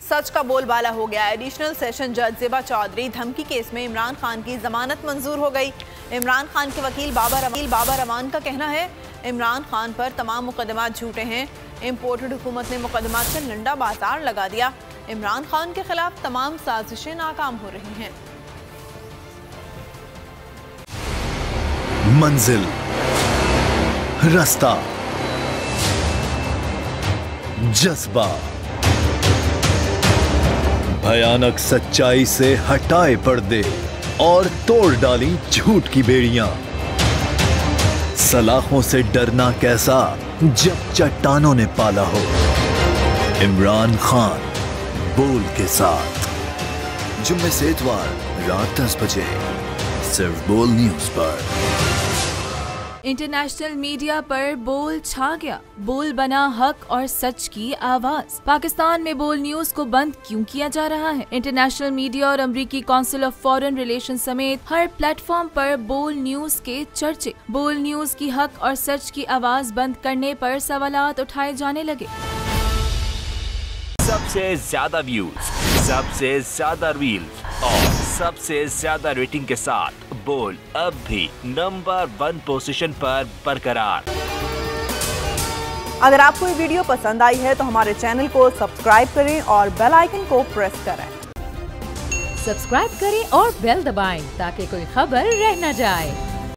सच का बोलबाला हो गया। एडिशनल सेशन जज ज़ेबा चौधरी धमकी केस में इमरान खान की जमानत मंजूर हो गई। इमरान खान के वकील बाबर अमान का कहना है इमरान खान पर तमाम मुकदमात झूठे हैं। इम्पोर्टेड हुकूमत ने मुकदमात से लंडा बाजार लगा दिया। इमरान खान के खिलाफ तमाम साजिशें नाकाम हो रही हैं। मंजिल, रास्ता, जज्बा, भयानक सच्चाई से हटाए पर्दे और तोड़ डाली झूठ की बेड़ियां। सलाखों से डरना कैसा जब चट्टानों ने पाला हो। इमरान खान बोल के साथ जुम्मे से इतवार रात 10 बजे सिर्फ बोल न्यूज पर। इंटरनेशनल मीडिया पर बोल छा गया। बोल बना हक और सच की आवाज। पाकिस्तान में बोल न्यूज को बंद क्यों किया जा रहा है? इंटरनेशनल मीडिया और अमेरिकी काउंसिल ऑफ फॉरेन रिलेशन समेत हर प्लेटफॉर्म पर बोल न्यूज के चर्चे। बोल न्यूज की हक और सच की आवाज बंद करने पर सवालात उठाए जाने लगे। सबसे ज्यादा व्यूज, सबसे ज्यादा रील्स और सबसे ज्यादा रेटिंग के साथ बोल अब भी नंबर 1 पोजीशन पर बरकरार। अगर आपको ये वीडियो पसंद आई है तो हमारे चैनल को सब्सक्राइब करें और बेल आइकन को प्रेस करें। सब्सक्राइब करें और बेल दबाएं ताकि कोई खबर रह न जाए।